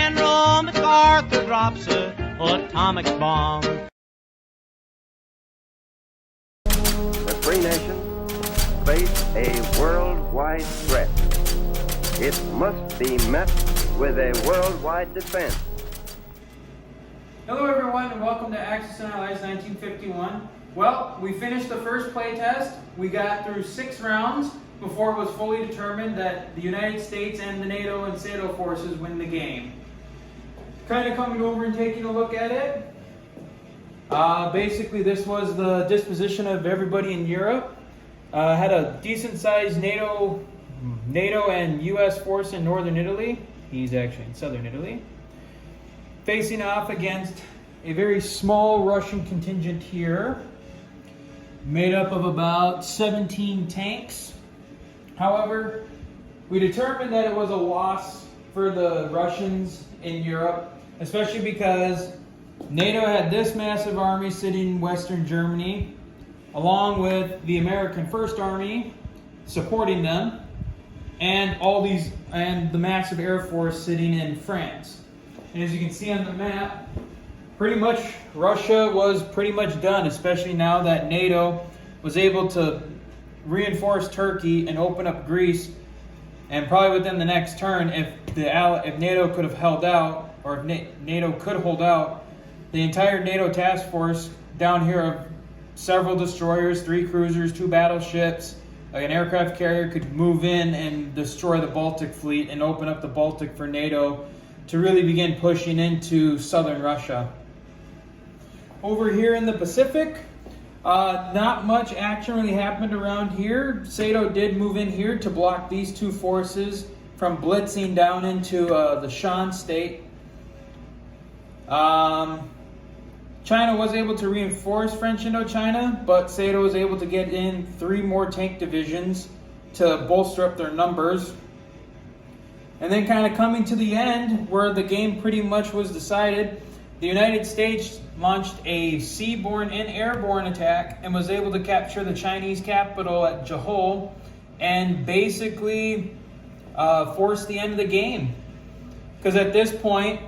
General MacArthur drops an atomic bomb. The free nations face a worldwide threat. It must be met with a worldwide defense. Hello everyone and welcome to Axis and Allies 1951. Well, we finished the first play test. We got through 6 rounds before it was fully determined that the United States and the NATO and SATO forces win the game. Kind of coming over and taking a look at it. Basically this was the disposition of everybody in Europe. Had a decent sized NATO and US force in northern Italy. He's actually in southern Italy. Facing off against a very small Russian contingent here, made up of about 17 tanks. However, we determined that it was a loss for the Russians in Europe, especially because NATO had this massive army sitting in Western Germany, along with the American First Army supporting them, and the massive Air Force sitting in France. And as you can see on the map, pretty much Russia was pretty much done, especially now that NATO was able to reinforce Turkey and open up Greece. And probably within the next turn, if NATO could have held out, or if NATO could hold out, the entire NATO task force down here of several destroyers, 3 cruisers, 2 battleships, an aircraft carrier could move in and destroy the Baltic fleet and open up the Baltic for NATO to really begin pushing into southern Russia. Over here in the Pacific, not much action really happened around here. SATO did move in here to block these 2 forces from blitzing down into the Shan state. China was able to reinforce French Indochina, but SATO was able to get in 3 more tank divisions to bolster up their numbers. And then kind of coming to the end, where the game pretty much was decided, the United States launched a seaborne and airborne attack and was able to capture the Chinese capital at Johor and basically force the end of the game. Because at this point,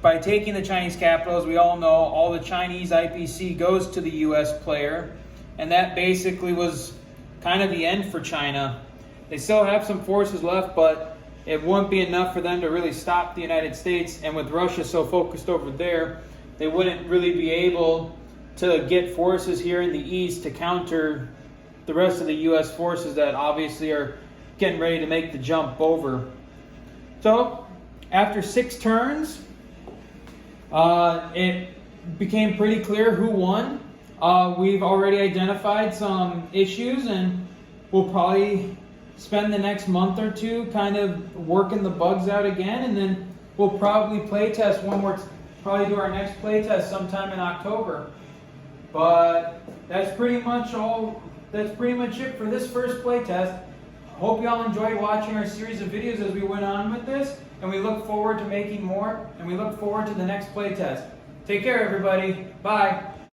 by taking the Chinese capital, as we all know, all the Chinese IPC goes to the US player, and that basically was kind of the end for China. They still have some forces left, but it wouldn't be enough for them to really stop the United States, and with Russia so focused over there, they wouldn't really be able to get forces here in the east to counter the rest of the US forces that obviously are getting ready to make the jump over. So, after 6 turns, it became pretty clear who won. We've already identified some issues, and we'll probably spend the next month or 2 kind of working the bugs out again, and then we'll probably play test probably do our next play test sometime in October. But that's pretty much it for this first play test. Hope y'all enjoyed watching our series of videos as we went on with this, and we look forward to making more, and we look forward to the next play test. Take care, everybody. Bye.